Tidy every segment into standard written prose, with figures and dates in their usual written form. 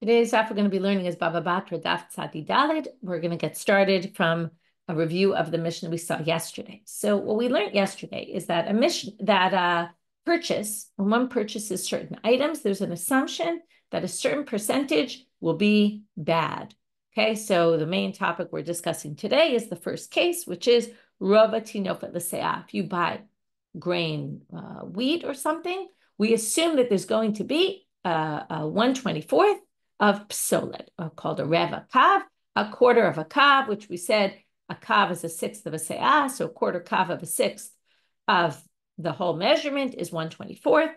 Today's daf we're going to be learning is Bava Batra Daf Tzadi Daled. We're going to get started from a review of the mission we saw yesterday. So what we learned yesterday is that purchase, when one purchases certain items, there's an assumption that a certain percentage will be bad. Okay, so the main topic we're discussing today is the first case, which is Rova Tinofet L'Se'ah. If you buy grain, wheat or something, we assume that there's going to be a 1/24th of psolet, called a reva kav, a quarter of a kav, which we said a kav is a sixth of a se'ah, so a quarter kav of a sixth of the whole measurement is 1/24th.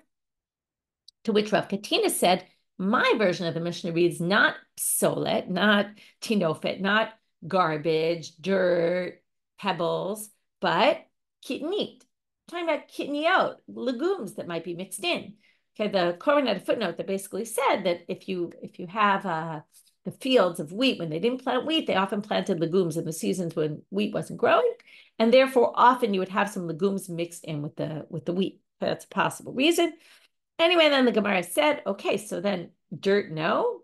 To which Rav Katina said, my version of the Mishnah reads not psolet, not tinofet, not garbage, dirt, pebbles, but kitnit. Talking about kitniot, legumes that might be mixed in. Okay, the Koran had a footnote that basically said that if you have the fields of wheat, when they didn't plant wheat, they often planted legumes in the seasons when wheat wasn't growing, and therefore often you would have some legumes mixed in with the wheat. That's a possible reason. Anyway, then the Gemara said, okay, so then dirt, no,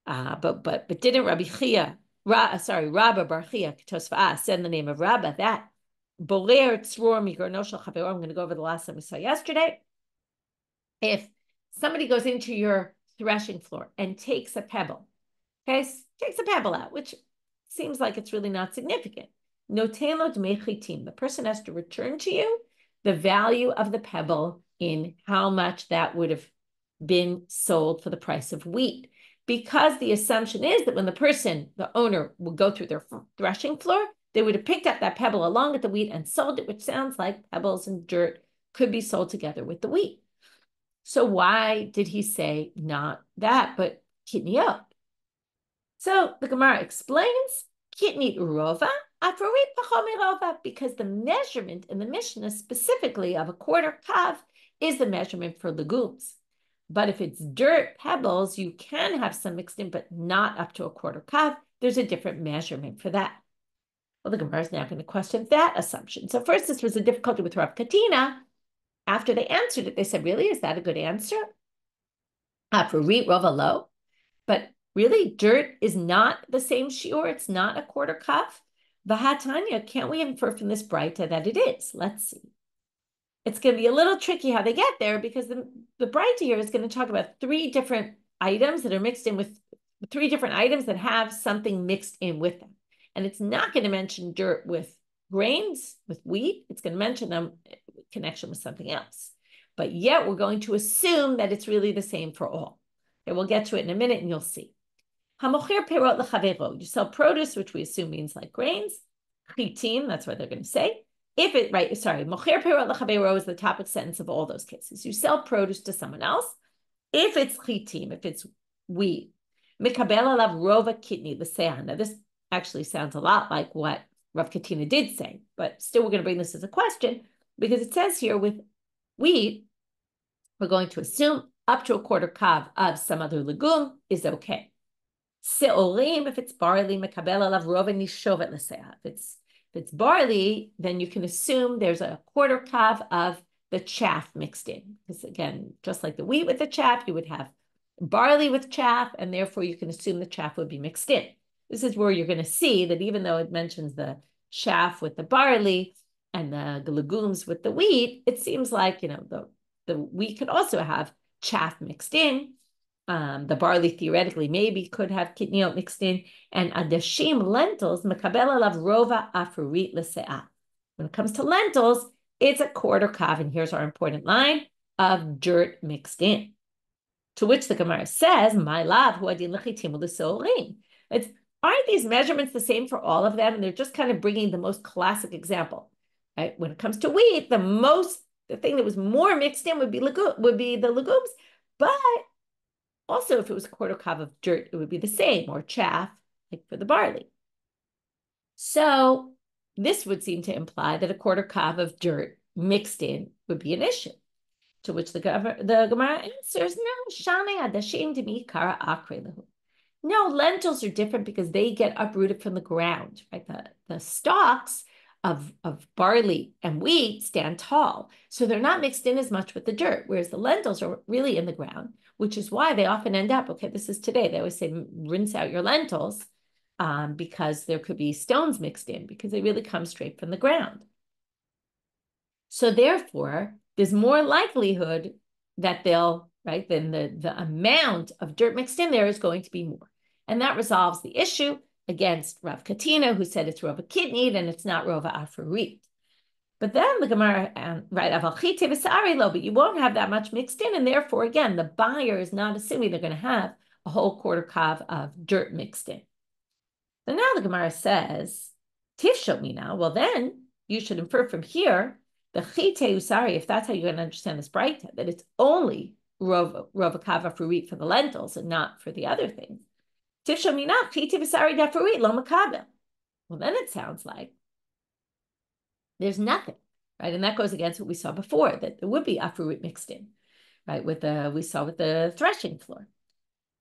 but didn't Rabba Bar Chia Tosfa'ah said in the name of Rabba that boler tzror migarno shel chavero. I'm going to go over the last time we saw yesterday. If somebody goes into your threshing floor and takes a pebble, okay, takes a pebble out, which seems like it's really not significant. Notelo dmei chitim. The person has to return to you the value of the pebble in how much that would have been sold for the price of wheat. Because the assumption is that when the owner will go through their threshing floor, they would have picked up that pebble along with the wheat and sold it, which sounds like pebbles and dirt could be sold together with the wheat. So why did he say not that, but kitniot? So the Gemara explains, kitnit rova, afarit pachomi rova, because the measurement in the Mishnah specifically of a quarter kav is the measurement for legumes. But if it's dirt, pebbles, you can have some mixed in, but not up to a quarter kav. There's a different measurement for that. Well, the Gemara is now going to question that assumption. So first, this was a difficulty with Rav Katina. After they answered it, they said, really, is that a good answer? Afarit rova lo. But really, dirt is not the same shiur. It's not a quarter kav. Vahatanya, can't we infer from this Braita that it is? Let's see. It's going to be a little tricky how they get there because the Braita here is going to talk about three different items that are mixed in with three different items that have something mixed in with them. And it's not going to mention dirt with grains, with wheat. It's going to mention them in connection with something else. But yet we're going to assume that it's really the same for all. Okay, we'll get to it in a minute and you'll see. Hamocher perot lechavero. You sell produce, which we assume means like grains. Chitim, that's what they're going to say. Mocher perot lechavero is the topic sentence of all those cases. You sell produce to someone else. If it's chitim, if it's wheat, mikabel alav rova kitni l'se'ah. Now this actually sounds a lot like what Rav Katina did say, but still we're going to bring this as a question because it says here with wheat, we're going to assume up to a quarter kav of some other legume is okay. Se'orim, if it's barley, mikabel alav rova nishovet l'se'ah. If it's barley, then you can assume there's a quarter kav of the chaff mixed in. Because again, just like the wheat with the chaff, you would have barley with chaff, and therefore you can assume the chaff would be mixed in. This is where you're going to see that even though it mentions the chaff with the barley and the legumes with the wheat, it seems like, the wheat could also have chaff mixed in. The barley theoretically maybe could have kitniot mixed in, and adashim, lentils, mekabel alav rova afarit l'se'ah. When it comes to lentils, it's a quarter kav, and here's our important line, of dirt mixed in. To which the Gemara says, my love, hu adin l'chitim u'l'se'orim. Aren't these measurements the same for all of them? And they're just kind of bringing the most classic example. Right? When it comes to wheat, the thing that was more mixed in would be the legumes, but also, if it was a quarter kav of dirt, it would be the same, or chaff, like for the barley. So this would seem to imply that a quarter kav of dirt mixed in would be an issue. To which the Gemara answers, no, shane adashim demi kara akre lehu. No, lentils are different because they get uprooted from the ground, right? The stalks of barley and wheat stand tall. So they're not mixed in as much with the dirt, whereas the lentils are really in the ground, which is why they often end up, okay, this is today, they always say rinse out your lentils because there could be stones mixed in because they really come straight from the ground. So therefore, there's more likelihood that they'll, right, then the amount of dirt mixed in there is going to be more. And that resolves the issue against Rav Katina, who said it's Rova Kitnid and it's not Rova Afurit. But then the Gemara, right, but you won't have that much mixed in, and therefore, again, the buyer is not assuming they're going to have a whole quarter kav of dirt mixed in. So now the Gemara says, Tifshomina, well then, you should infer from here, the chite usari, if that's how you're going to understand this braita, that it's only Rova kav Afurit for the lentils and not for the other things. Tifshomina, chite usari dafurit lo makabel. Well, then it sounds like there's nothing, right? And that goes against what we saw before, that there would be afurit mixed in, right? We saw with the threshing floor.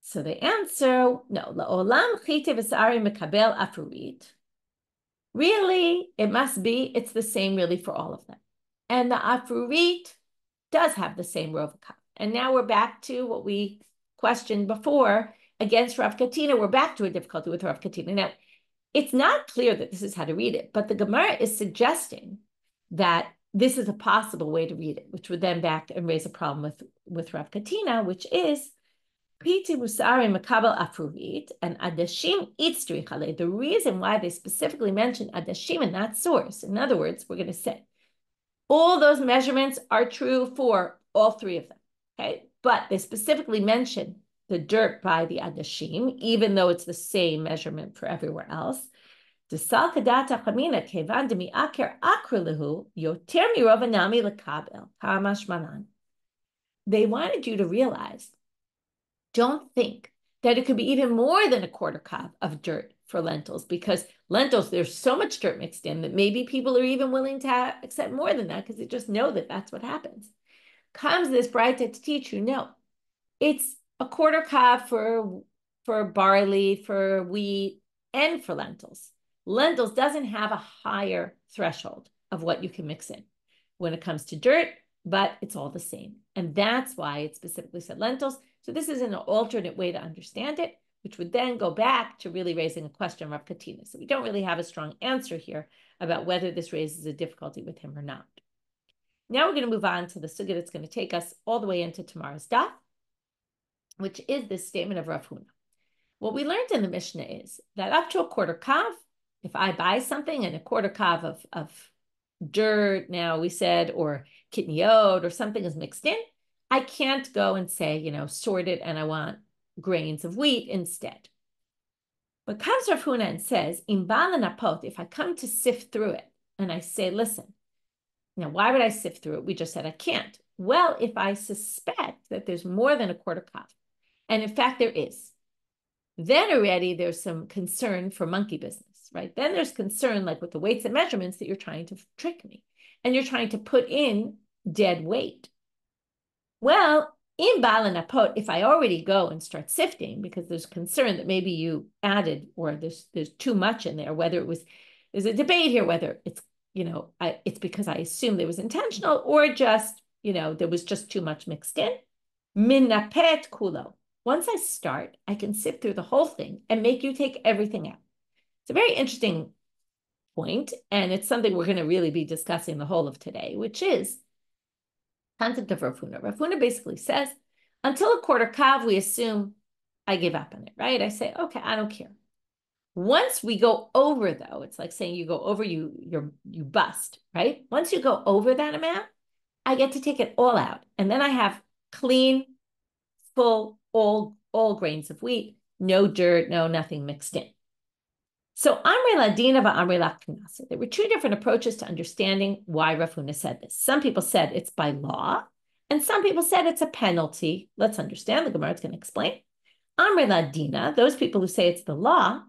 So the answer, no, la'olam chite v'sari mekabel afurit. Really, it must be, it's the same really for all of them. And the afurit does have the same rova kav. And now we're back to what we questioned before against Rav Katina. We're back to a difficulty with Rav Katina. Now, it's not clear that this is how to read it, but the Gemara is suggesting that this is a possible way to read it, which would then back and raise a problem with Rav Katina, which is Piti Musari Makabel Afurit and Adashim Itzri Chale. The reason why they specifically mention Adashim in that source, in other words, we're going to say all those measurements are true for all three of them, okay? But they specifically mention the dirt by the Adashim, even though it's the same measurement for everywhere else. They wanted you to realize, don't think that it could be even more than a quarter kav of dirt for lentils, because lentils, there's so much dirt mixed in that maybe people are even willing to accept more than that because they just know that that's what happens. Comes this braita to teach you, no, it's a quarter kav for barley, for wheat, and for lentils. Lentils doesn't have a higher threshold of what you can mix in when it comes to dirt, but it's all the same. And that's why it specifically said lentils. So this is an alternate way to understand it, which would then go back to really raising a question of Rav Katina. So we don't really have a strong answer here about whether this raises a difficulty with him or not. Now we're going to move on to the sugya that's going to take us all the way into tomorrow's daf, which is this statement of Rav Huna. What we learned in the Mishnah is that up to a quarter kav, if I buy something and a quarter kav of dirt, now we said, or kitniot or something is mixed in, I can't go and say, sort it and I want grains of wheat instead. But comes Rav Huna and says, im balanapot, if I come to sift through it and I say, listen, now why would I sift through it? We just said I can't. Well, if I suspect that there's more than a quarter kav, and in fact there is, then already there's some concern for monkey business, right? Then there's concern like with the weights and measurements that you're trying to trick me and you're trying to put in dead weight. Well, in balanapot, if I already go and start sifting because there's concern that maybe you added or there's too much in there, whether there's a debate here, whether it's, it's because I assume there was intentional or just, there was just too much mixed in. Minapet kulo. Once I start, I can sift through the whole thing and make you take everything out. It's a very interesting point, and it's something we're going to really be discussing the whole of today, which is concept of Rav Huna. Rav Huna basically says, until a quarter kav, we assume I give up on it, right? I say, okay, I don't care. Once we go over, though, it's like saying you go over, you bust, right? Once you go over that amount, I get to take it all out, and then I have clean, full, all grains of wheat, no dirt, no nothing mixed in. So Amre Ladina va'Amre Laknasa. There were two different approaches to understanding why Rav Huna said this. Some people said it's by law, and some people said it's a penalty. Let's understand. The Gemara is going to explain. Amre Ladina, those people who say it's the law,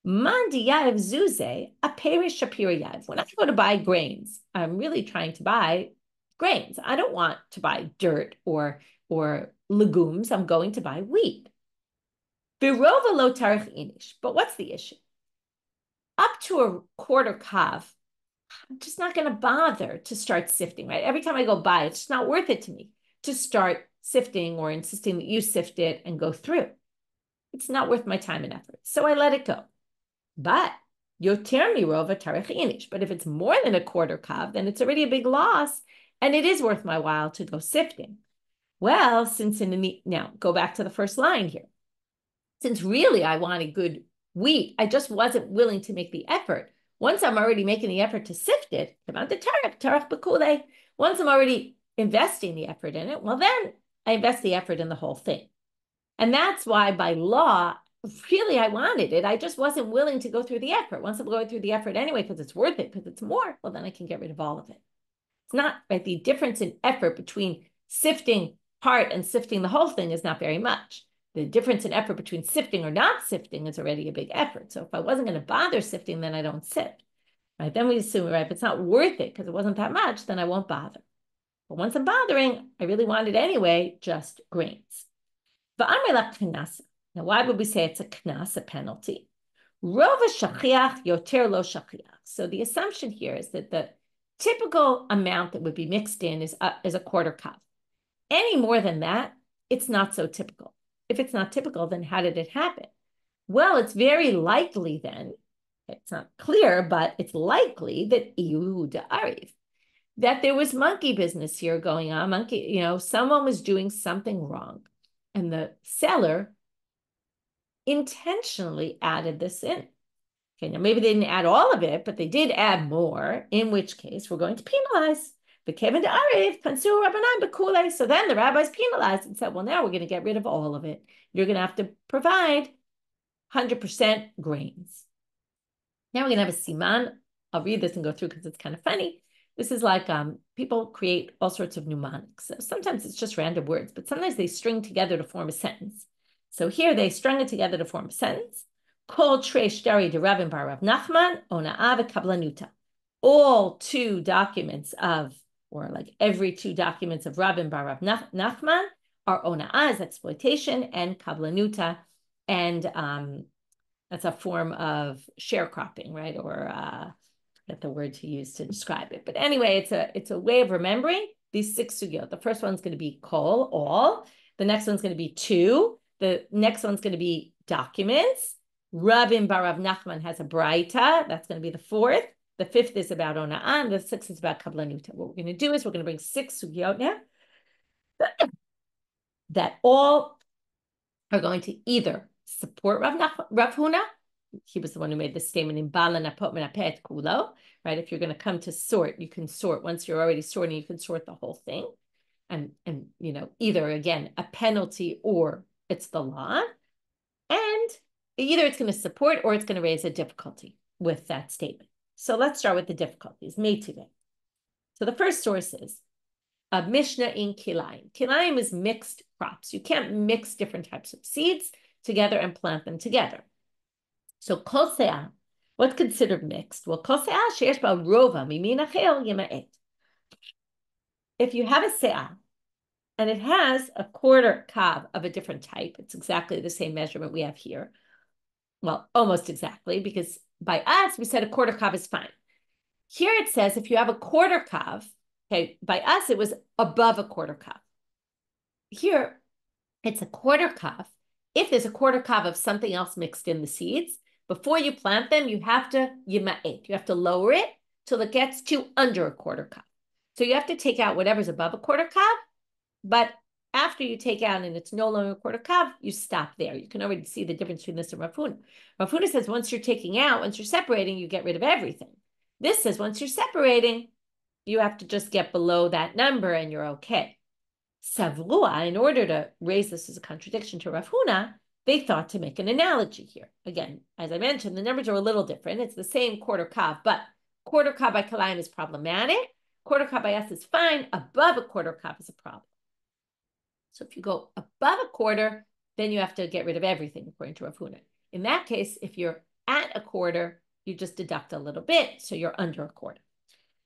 Mandi Yav Zuze, a perish Shapira Yav. When I go to buy grains, I'm really trying to buy grains. I don't want to buy dirt or legumes. I'm going to buy wheat. Birova lo tarich inish. But what's the issue? Up to a quarter kav, I'm just not going to bother to start sifting, right? Every time I go by, it's just not worth it to me to start sifting or insisting that you sift it and go through. It's not worth my time and effort. So I let it go. But yoter mirova tarech inish. But if it's more than a quarter kav, then it's already a big loss, and it is worth my while to go sifting. Well, now go back to the first line here. Since really I wanted good wheat, I just wasn't willing to make the effort. Once I'm already making the effort to sift it, once I'm already investing the effort in it, well, then I invest the effort in the whole thing. And that's why by law, really I wanted it. I just wasn't willing to go through the effort. Once I'm going through the effort anyway, because it's worth it, because it's more, well, then I can get rid of all of it. It's not, right? The difference in effort between sifting part and sifting the whole thing is not very much. The difference in effort between sifting or not sifting is already a big effort. So if I wasn't going to bother sifting, then I don't sift. Right? Then we assume, right, if it's not worth it because it wasn't that much, then I won't bother. But once I'm bothering, I really want it anyway, just grains. Now, why would we say it's a knas, a penalty? Rova shachiach yoter lo shachiach. So the assumption here is that the typical amount that would be mixed in is a quarter cup. Any more than that, it's not so typical. If it's not typical, then how did it happen? Well, it's very likely then, it's not clear, but it's likely that that there was monkey business here going on. Someone was doing something wrong, and the seller intentionally added this in. Okay, now maybe they didn't add all of it, but they did add more, in which case we're going to penalize. So then the rabbis penalized and said, well, now we're going to get rid of all of it. You're going to have to provide 100% grains. Now we're going to have a siman. I'll read this and go through because it's kind of funny. This is like people create all sorts of mnemonics. So sometimes it's just random words, but sometimes they string together to form a sentence. So here they strung it together to form a sentence. Kol tresh dari de Rabin bar Rav Nachman ona'av kablanuta. All two documents of, or like every two documents of Rabin bar Rav Nachman are ona'az, exploitation, and kablanuta, and that's a form of sharecropping, right? Or get the word to use to describe it. But anyway, it's a way of remembering these 6 sugyot. The first one's going to be kol, all. The next one's going to be 2. The next one's going to be documents. Rabin bar Rav Nachman has a braita. That's going to be the 4th. The 5th is about ona'ah. The 6th is about kablanuta. What we're going to do is we're going to bring 6 sugyot now that all are going to either support Rav Huna. He was the one who made the statement in Bala Napot Menapet Kulo, right? If you're going to come to sort, you can sort. Once you're already sorting, you can sort the whole thing. And either, again, a penalty or it's the law. And either it's going to support or it's going to raise a difficulty with that statement. So let's start with the difficulties made today. So the first source is a Mishnah in Kilayim. Kilayim is mixed crops. You can't mix different types of seeds together and plant them together. So kol se'ah, what's considered mixed? Well, kol se'ah sheyesh ba rova mimin achel yema'et. If you have a se'ah and it has a quarter kav of a different type, it's exactly the same measurement we have here. Well, almost exactly, because by us, we said a quarter kav is fine. Here it says if you have a quarter kav, okay, by us, it was above a quarter kav. Here, it's a quarter kav. If there's a quarter kav of something else mixed in the seeds, before you plant them, you have to yima'et. You have to lower it till it gets to under a quarter kav. So you have to take out whatever's above a quarter kav, but after you take out and it's no longer a quarter kav, you stop there. You can already see the difference between this and Rav Huna. Rav Huna says once you're taking out, once you're separating, you get rid of everything. This says once you're separating, you have to just get below that number and you're okay. Savrua, in order to raise this as a contradiction to Rav Huna, they thought to make an analogy here. Again, as I mentioned, the numbers are a little different. It's the same quarter kav, but quarter kav by Kalayim is problematic. Quarter kav by us is fine. Above a quarter kav is a problem. So if you go above a quarter, then you have to get rid of everything, according to Rav Huna. In that case, if you're at a quarter, you just deduct a little bit, so you're under a quarter.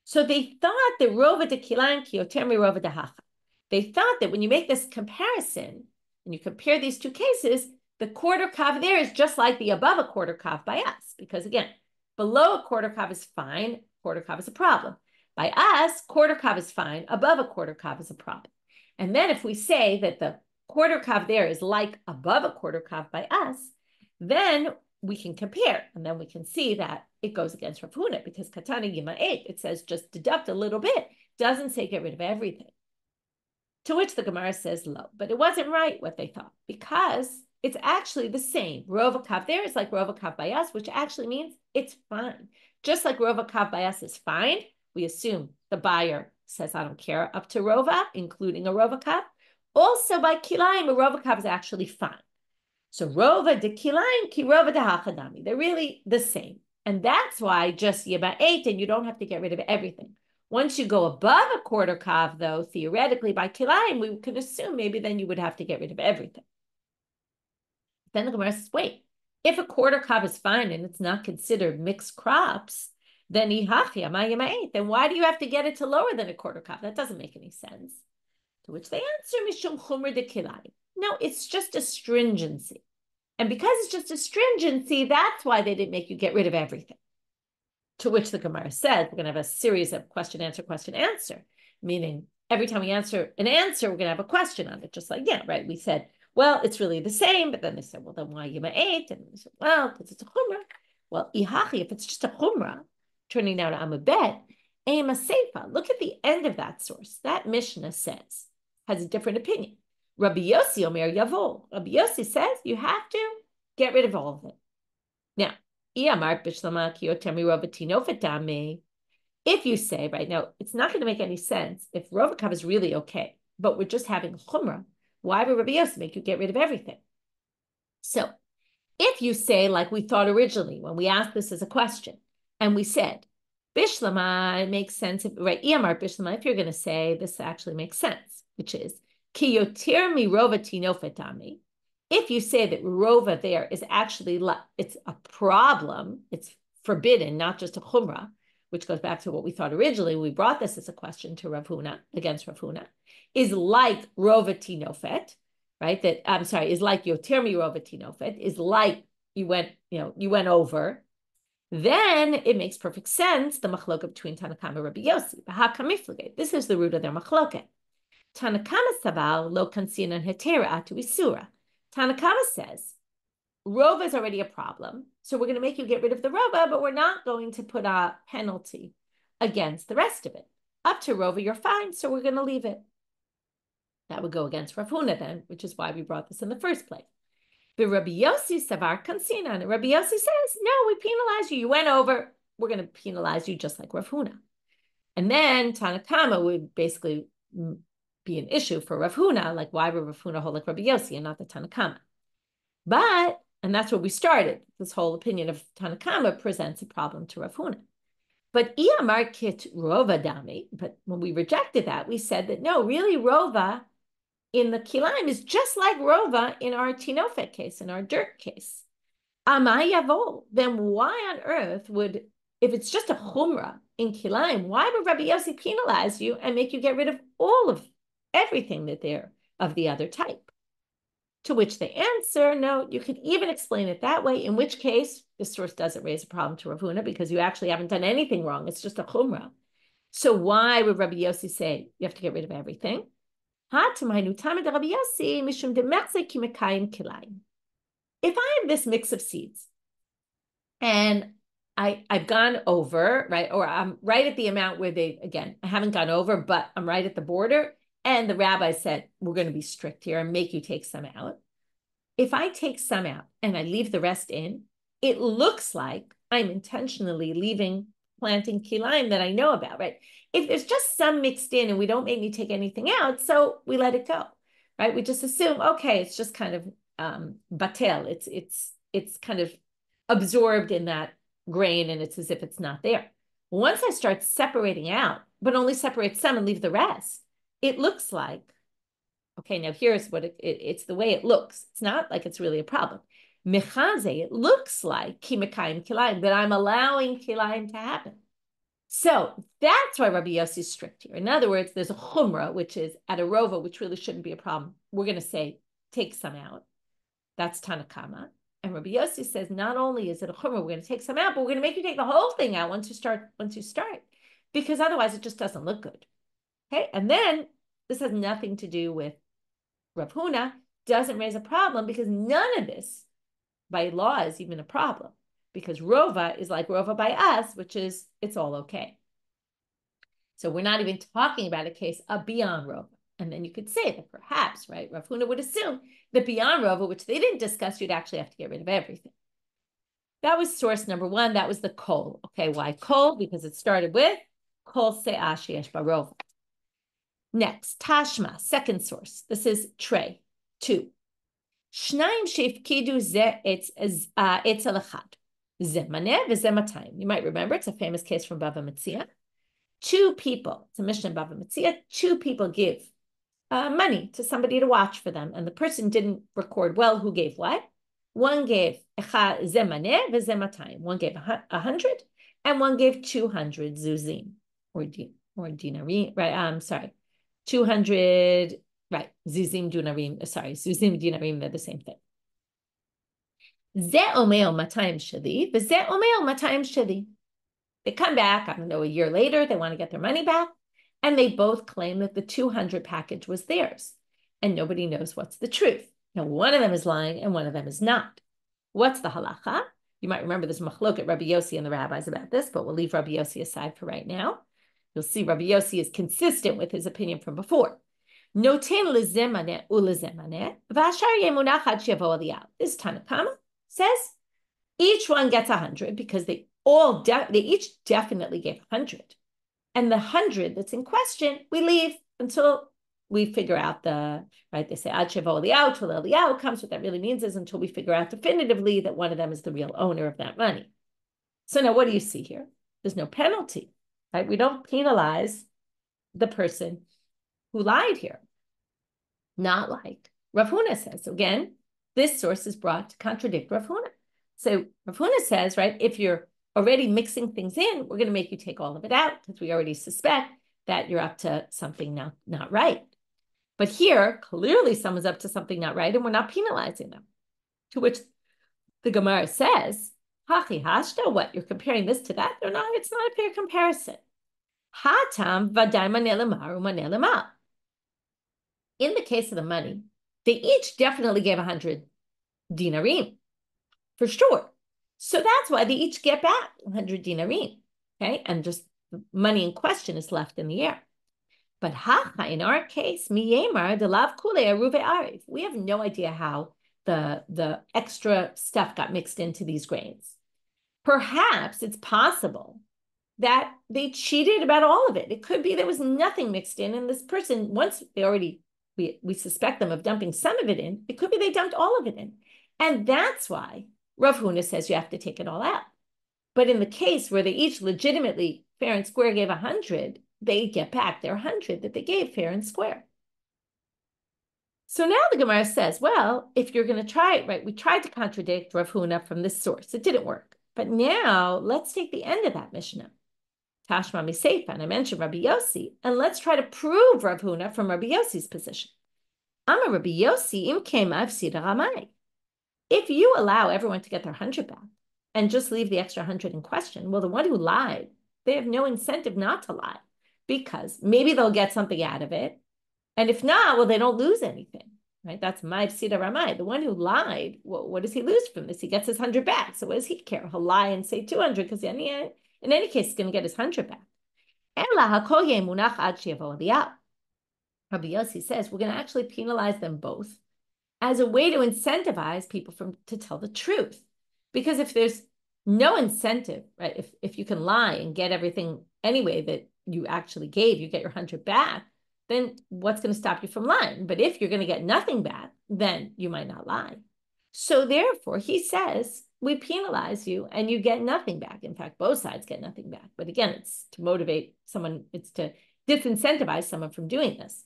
So they thought that rova de kilayim ki yoter mi rova de hacha. They thought that when you make this comparison, and you compare these two cases, the quarter kav there is just like the above a quarter kav by us. Because again, below a quarter kav is fine. quarter kav is a problem. By us, quarter kav is fine. Above a quarter kav is a problem. And then if we say that the quarter kav there is like above a quarter kav by us, then we can compare. And then we can see that it goes against Rav Huna because Katana Yima 8, it says just deduct a little bit. Doesn't say get rid of everything. To which the Gemara says low. But it wasn't right what they thought because it's actually the same. Rova kav there is like Rova kav by us, which actually means it's fine. Just like Rova kav by us is fine, we assume the buyer says, I don't care, up to Rova, including a Rova kav. Also by Kilayim, a Rova kav is actually fine. So Rova de Kilayim, ki Rova de Hachadami. They're really the same. And that's why just Yeba 8, and you don't have to get rid of everything. Once you go above a quarter kav, though, theoretically by Kilayim, we could assume maybe then you would have to get rid of everything. Then the Gemara says, wait, if a quarter kav is fine and it's not considered mixed crops, then then why do you have to get it to lower than a quarter kav? That doesn't make any sense. To which they answer, Mishum Chumra de Kilayim. No, it's just a stringency. And because it's just a stringency, that's why they didn't make you get rid of everything. To which the Gemara said, we're going to have a series of question, answer, meaning every time we answer an answer, we're going to have a question on it. Just like, yeah, right. We said, well, it's really the same. But then they said, well, then why Yima 8? And we said, well, because it's a chumrah. Well, ihachi, if it's just a chumrah, turning now to Amabet, Ema Seifa, look at the end of that source. That Mishnah says, has a different opinion. Rabbi Yossi Omer Yavol. Rabbi Yossi says you have to get rid of all of it. Now, if you say right now, it's not going to make any sense if Rovakav is really okay, but we're just having chumrah. Why would Rabbi Yossi make you get rid of everything? So, if you say like we thought originally when we asked this as a question, and we said Bishlama makes sense, right? Iyamar Bishlama. If you're going to say this actually makes sense, which is Ki yotir mi rova tinofetami. If you say that rova there is actually, it's a problem, it's forbidden, not just a chumrah, which goes back to what we thought originally. We brought this as a question to Rav Huna, against Rav Huna, is like rova tinofet, right? That, I'm sorry, is like yotir mi rova tinofet, is like you went over. Then it makes perfect sense, the machloket between Tanakama and Rabbi Yossi. This is the root of their machloket. Tanakama saval lo kansinan hetera atu isura. Tanakama says, Rova is already a problem, so we're going to make you get rid of the Rova, but we're not going to put a penalty against the rest of it. Up to Rova, you're fine, so we're going to leave it. That would go against Rav Huna then, which is why we brought this in the first place. But Rabbi Yossi savar kansinan, and Rabbi Yossi says, no, we penalize you. You went over, we're going to penalize you just like Rav Huna. And then Tanakama would basically be an issue for Rav Huna, like why would Rav Huna hold like Rabbi Yossi and not the Tanakama? But, and that's where we started, this whole opinion of Tanakama presents a problem to Rav Huna. But Iyamar kit Rova dami, but when we rejected that, we said that no, really Rova in the Kilayim is just like Rova in our Tinofet case, in our dirt case. Amayavol, then why on earth would, if it's just a Chumrah in Kilayim, why would Rabbi Yossi penalize you and make you get rid of all of everything that they're of the other type? To which they answer, no, you could even explain it that way, in which case this source doesn't raise a problem to Rav Huna because you actually haven't done anything wrong. It's just a Chumrah. So why would Rabbi Yossi say you have to get rid of everything? If I have this mix of seeds and I've gone over, right, or I'm right at the amount where I haven't gone over, but I'm right at the border, and the rabbi said, we're going to be strict here and make you take some out. If I take some out and I leave the rest in, it looks like I'm intentionally planting kilayim that I know about, right? If there's just some mixed in and we don't make me take anything out, so we let it go, right? We just assume, okay, it's just kind of batel. It's kind of absorbed in that grain and it's as if it's not there. Once I start separating out, but only separate some and leave the rest, it looks like, okay, now here's what it's the way it looks. It's not like it's really a problem. Mechaze, it looks like kimekayim kilayim, that I'm allowing kilayim to happen. So that's why Rabbi Yossi is strict here. In other words, there's a chumrah, which is at a rova, which really shouldn't be a problem. We're going to say, take some out. That's Tanakama. And Rabbi Yossi says, not only is it a chumrah, we're going to take some out, but we're going to make you take the whole thing out once you start, because otherwise it just doesn't look good. Okay, and then this has nothing to do with Rav Huna, doesn't raise a problem because none of this by law is even a problem, because Rova is like Rova by us, which is it's all okay. So we're not even talking about a case of beyond Rova. And then you could say that perhaps, right, Rav Huna would assume that beyond Rova, which they didn't discuss, you'd actually have to get rid of everything. That was source number one. That was the kol. Okay, why kol? Because it started with kol se'ah sheyesh barova. Next, Tashma, second source. This is Trey, 2. Shnaim shefkidu ze etz alachad. Ze maneh v'ze matayim. You might remember, it's a famous case from Bava Metzia. 2 people, it's a Mishnah in Bava Metzia, 2 people give money to somebody to watch for them, and the person didn't record well who gave what. One gave ze maneh v'ze matayim. One gave 100, and one gave 200 zuzim, or dinarim, right, I'm sorry. 200, right, zuzim dinarim, they're the same thing. Ze omeo matayim sheli, v'ze omeo matayim sheli. They come back, I don't know, a year later, they want to get their money back, and they both claim that the 200 package was theirs, and nobody knows what's the truth. Now, one of them is lying, and one of them is not. What's the halacha? You might remember there's machloket Rabbi Yossi and the rabbis about this, but we'll leave Rabbi Yossi aside for right now. You'll see Rabbi Yossi is consistent with his opinion from before. This Tanakama says each one gets 100 because they each definitely gave 100. And the 100 that's in question, we leave until we figure out right, they say ad shevo eliyahu till eliyahu comes. What that really means is until we figure out definitively that one of them is the real owner of that money. So now what do you see here? There's no penalty. Right? We don't penalize the person who lied here. Not like Rav Huna says. So again, this source is brought to contradict Rav Huna. So Rav Huna says, right, if you're already mixing things in, we're going to make you take all of it out because we already suspect that you're up to something not right. But here, clearly someone's up to something not right, and we're not penalizing them. To which the Gemara says, Hachi hashta, what? You're comparing this to that? They're not, it's not a fair comparison. Hatam vaday maneh lemar umaneh lemar. In the case of the money, they each definitely gave 100 dinarim, for sure. So that's why they each get back 100 dinarim, okay? And just the money in question is left in the air. But hacha, in our case, miyemar delav kule aruve ariv. We have no idea how the extra stuff got mixed into these grains. Perhaps it's possible that they cheated about all of it. It could be there was nothing mixed in, and this person, once they already, we suspect them of dumping some of it in, it could be they dumped all of it in. And that's why Rav Huna says you have to take it all out. But in the case where they each legitimately, fair and square, gave 100, they get back their 100 that they gave fair and square. So now the Gemara says, well, if you're going to try it, right, we tried to contradict Rav Huna from this source. It didn't work. But now let's take the end of that Mishnah. Tashma Miseifa, and I mentioned Rabbi Yossi, and let's try to prove Rav Huna from Rabbi Yossi's position. Amar Rabbi Yossi im kema avsida ramai. If you allow everyone to get their 100 back and just leave the extra 100 in question, well, the one who lied, they have no incentive not to lie because maybe they'll get something out of it. And if not, well, they don't lose anything, right? That's my avsida ramai. The one who lied, well, what does he lose from this? He gets his 100 back. So what does he care? He'll lie and say 200 because in any case, he's going to get his 100 back. Rabbi Yossi says we're going to actually penalize them both as a way to incentivize people to tell the truth. Because if there's no incentive, right, if you can lie and get everything anyway that you actually gave, you get your 100 back, then what's going to stop you from lying? But if you're going to get nothing back, then you might not lie. So therefore, he says, we penalize you and you get nothing back. In fact, both sides get nothing back. But again, it's to motivate someone, it's to disincentivize someone from doing this.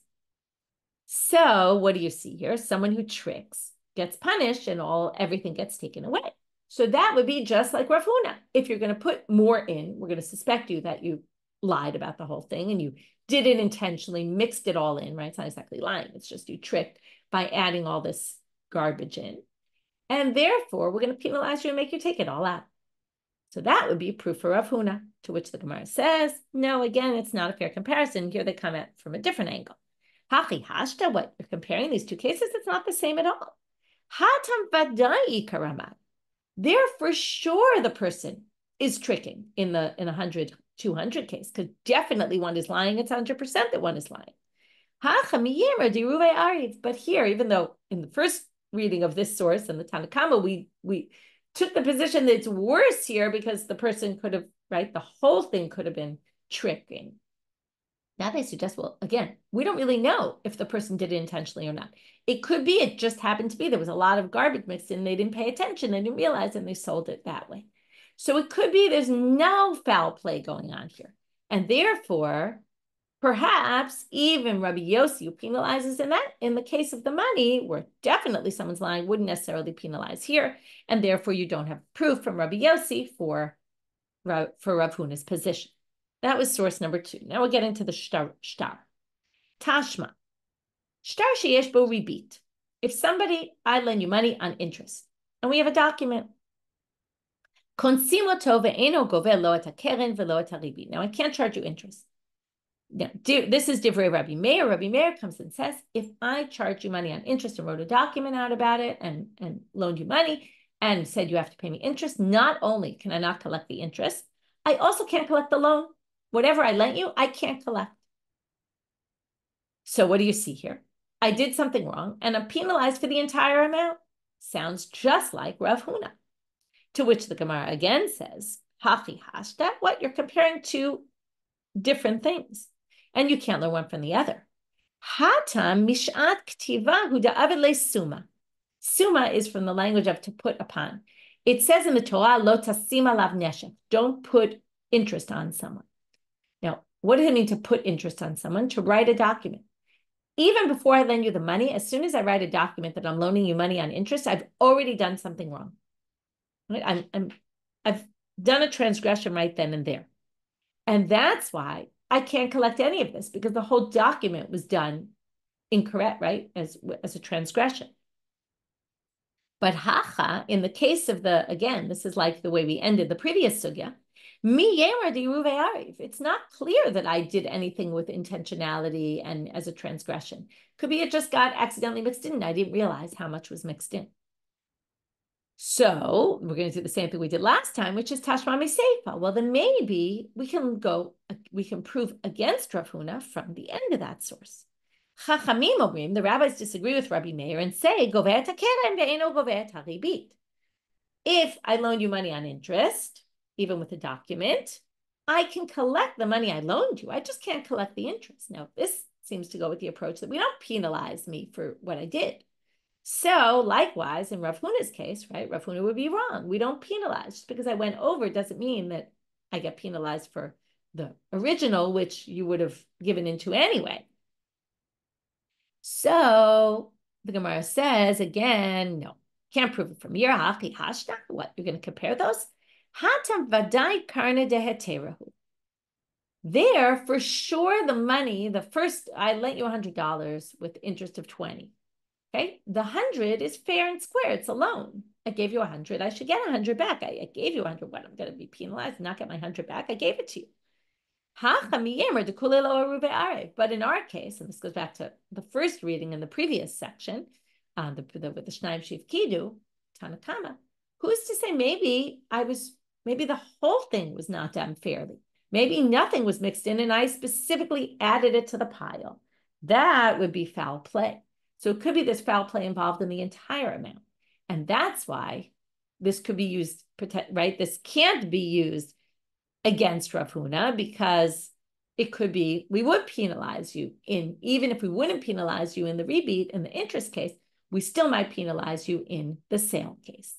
So what do you see here? Someone who tricks gets punished and everything gets taken away. So that would be just like Rav Huna. If you're going to put more in, we're going to suspect you that you lied about the whole thing and you did it intentionally, mixed it all in, right? It's not exactly lying. It's just you tricked by adding all this garbage in. and therefore we're going to penalize you and make you take it all out. So that would be proof for Rav Huna, to which the Gemara says, no, again, it's not a fair comparison. Here they come at from a different angle. Hachi hashta, what? You're comparing these two cases? It's not the same at all. Hatam vadai karamad. There for sure the person is tricking in a 100, 200 case, because definitely one is lying. It's 100% that one is lying. But here, even though in the first reading of this source and the Tanna Kama, we took the position that it's worse here because the person could have, right, the whole thing could have been tricking. Now they suggest, well, again, we don't really know if the person did it intentionally or not. It could be, it just happened to be, there was a lot of garbage mixed in, they didn't pay attention, they didn't realize, and they sold it that way. So it could be there's no foul play going on here. And therefore, perhaps even Rabbi Yossi, who penalizes in the case of the money, where definitely someone's lying, wouldn't necessarily penalize here, and therefore you don't have proof from Rabbi Yossi for Rav Huna's position. That was source number 2. Now we'll get into the shtar. Tashma. Shtar sheyesh bo ribit. If somebody, I lend you money on interest, and we have a document. Konsimo to ve'eno gove lo et hakeren ve'lo et haribit. Now I can't charge you interest. Now, this is Divrei Rabbi Meir. Rabbi Meir comes and says, if I charge you money on interest and wrote a document out about it and loaned you money and said you have to pay me interest, not only can I not collect the interest, I also can't collect the loan. Whatever I lent you, I can't collect. So what do you see here? I did something wrong and I'm penalized for the entire amount. Sounds just like Rav Huna. To which the Gemara again says, Hachi hashta, what? You're comparing two different things. And you can't learn one from the other. Hatam mishat ktiva hu da'avid suma. Suma is from the language of to put upon. It says in the Torah, lo tasim alav neshek. Don't put interest on someone. Now, what does it mean to put interest on someone? To write a document. Even before I lend you the money, as soon as I write a document that I'm loaning you money on interest, I've already done something wrong. Right? I've done a transgression right then and there. And that's why I can't collect any of this, because the whole document was done incorrect, right? As a transgression. But hacha, in the case of again, this is like the way we ended the previous sugya, it's not clear that I did anything with intentionality and as a transgression. Could be it just got accidentally mixed in and I didn't realize how much was mixed in. So we're going to do the same thing we did last time, which is Tashma Miseifa. Well, then maybe we can prove against Rav Huna from the end of that source. Chachamim omrim, the rabbis disagree with Rabbi Meir and say, Goveh hakeren ve'eno goveh haribit. If I loan you money on interest, even with a document, I can collect the money I loaned you. I just can't collect the interest. Now, this seems to go with the approach that we don't penalize me for what I did. So likewise, in Rav Huna's case, right, Rav Huna would be wrong. We don't penalize. Just because I went over doesn't mean that I get penalized for the original, which you would have given into anyway. So the Gemara says again, no, can't prove it from your hachi hashta. What, you're going to compare those? Hatam vadai karna deheterahu. There, for sure, the money, the first, I lent you $100 with interest of 20. Okay, the 100 is fair and square. It's a loan. I gave you 100. I should get 100 back. I gave you 100. What? I'm going to be penalized, not get my 100 back. I gave it to you. But in our case, and this goes back to the first reading in the previous section, with the Shnaim Shiv Kidu, Tanna Kama, who's to say maybe the whole thing was not done fairly. Maybe nothing was mixed in and I specifically added it to the pile. That would be foul play. So it could be this foul play involved in the entire amount. And that's why this could be used, right? This can't be used against Rav Huna because it could be, we would penalize you even if we wouldn't penalize you in the rebate, in the interest case, we still might penalize you in the sale case.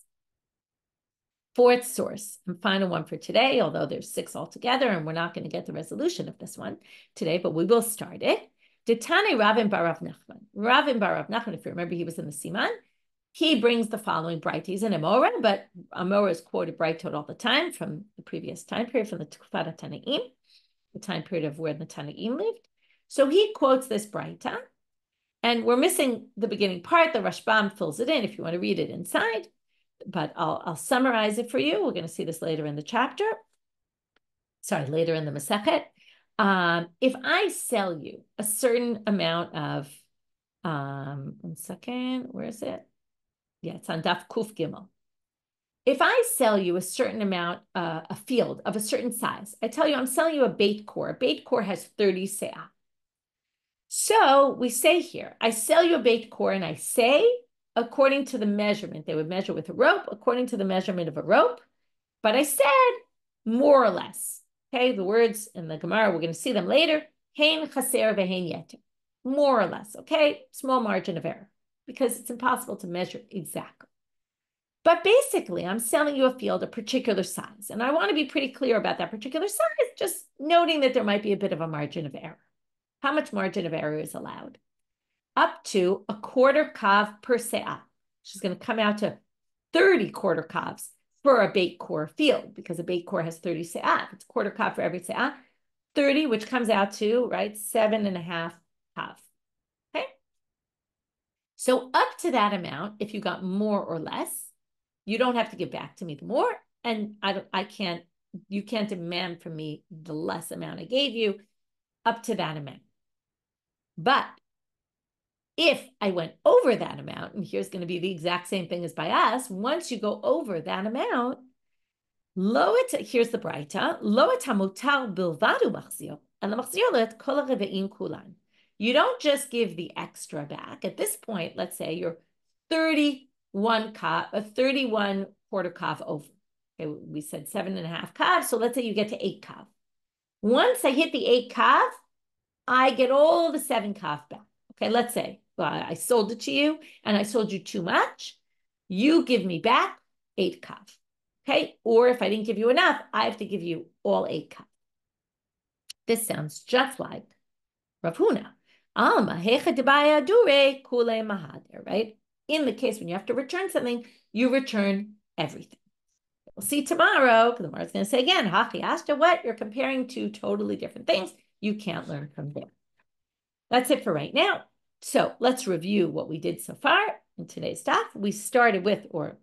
Fourth source and final one for today, although there's 6 altogether and we're not going to get the resolution of this one today, but we will start it. Ditane Ravin bar Rav Nachman. Ravin bar Rav Nachman, if you remember, he was in the Siman. He brings the following bright. He's an Amora, but Amora is quoted bright all the time from the previous time period, from the Tukfat Tanaim, the time period of where the Tanaim lived. So he quotes this Braita, and we're missing the beginning part. The Rashbam fills it in if you want to read it inside. but I'll summarize it for you. We're going to see this later in the chapter. Sorry, later in the Masechet. If I sell you a certain amount of, 1 second, where is it? Yeah, it's on Daf Kuf Gimel. If I sell you a certain amount, a field of a certain size, I tell you I'm selling you a beit core. A beit core has 30 se'ah. So we say here, I sell you a beit core, and I say, according to the measurement, they would measure with a rope, according to the measurement of a rope. But I said more or less. Okay, the words in the Gemara, we're going to see them later. Hein chaser ve'hein yeter. More or less, okay? Small margin of error, because it's impossible to measure exactly. But basically, I'm selling you a field, a particular size. And I want to be pretty clear about that particular size, just noting that there might be a bit of a margin of error. How much margin of error is allowed? Up to a quarter kav per se'ah. She's going to come out to 30 quarter kavs for a beit core field, because a beit core has 30 se'ah. It's a quarter kav for every se'ah. 30, which comes out to, right, 7.5 kav. Okay? So up to that amount, if you got more or less, you don't have to give back to me the more, and you can't demand from me the less amount I gave you up to that amount. But if I went over that amount, and here's going to be the exact same thing as by us, once you go over that amount, here's the Braita, you don't just give the extra back. At this point, let's say you're 31 quarter kav over. Okay, we said 7.5 kav, so let's say you get to 8 kav. Once I hit the 8 kav, I get all the 7 kav back. Okay, let's say I sold it to you and I sold you too much. You give me back 8 kav. Okay, or if I didn't give you enough, I have to give you all 8 kav. This sounds just like Rav Huna. Right? In the case when you have to return something, you return everything. We'll see tomorrow, because tomorrow's going to say again, Hachi Ashta, what? You're comparing two totally different things. You can't learn from there. That's it for right now. So let's review what we did so far in today's talk. We started with, or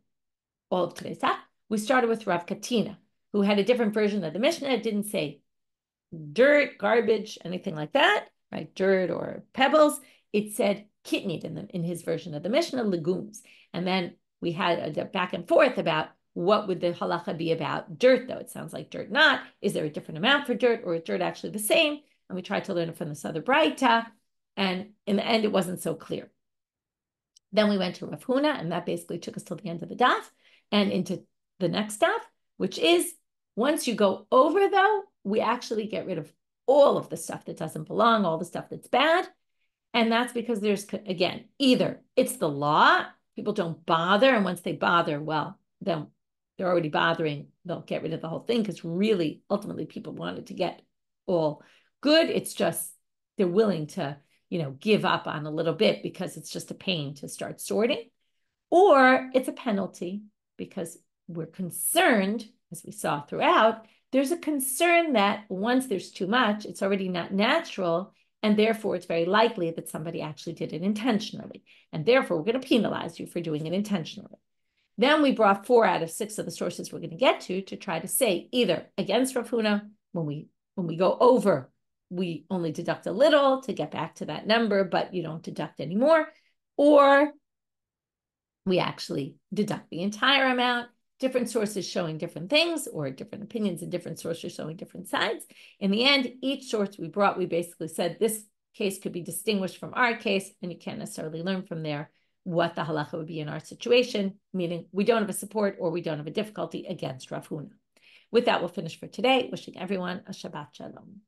all of today's talk, we started with Rav Katina, who had a different version of the Mishnah. It didn't say dirt, garbage, anything like that, right? Dirt or pebbles. It said kitnit in his version of the Mishnah, legumes. And then we had a back and forth about what would the halacha be about dirt, though. It sounds like dirt not. Is there a different amount for dirt, or is dirt actually the same? And we tried to learn it from this other Braita. And in the end, it wasn't so clear. Then we went to Rav Huna, and that basically took us till the end of the daf and into the next daf, which is once you go over, though, we actually get rid of all of the stuff that doesn't belong, all the stuff that's bad. And that's because there's, again, either it's the law, people don't bother, and once they bother, well, then they're already bothering, they'll get rid of the whole thing, because really, ultimately, people wanted to get all good. It's just they're willing to, give up on a little bit because it's just a pain to start sorting. Or it's a penalty because we're concerned, as we saw throughout, there's a concern that once there's too much, it's already not natural, and therefore it's very likely that somebody actually did it intentionally. And therefore, we're going to penalize you for doing it intentionally. Then we brought 4 out of 6 of the sources we're going to get to try to say either against Rav Huna, when we go over, we only deduct a little to get back to that number, but you don't deduct anymore, or we actually deduct the entire amount. Different sources showing different things, or different opinions and different sources showing different sides. In the end, each source we brought, we basically said this case could be distinguished from our case, and you can't necessarily learn from there what the halacha would be in our situation, meaning we don't have a support or we don't have a difficulty against Rav Huna. With that, we'll finish for today. Wishing everyone a Shabbat Shalom.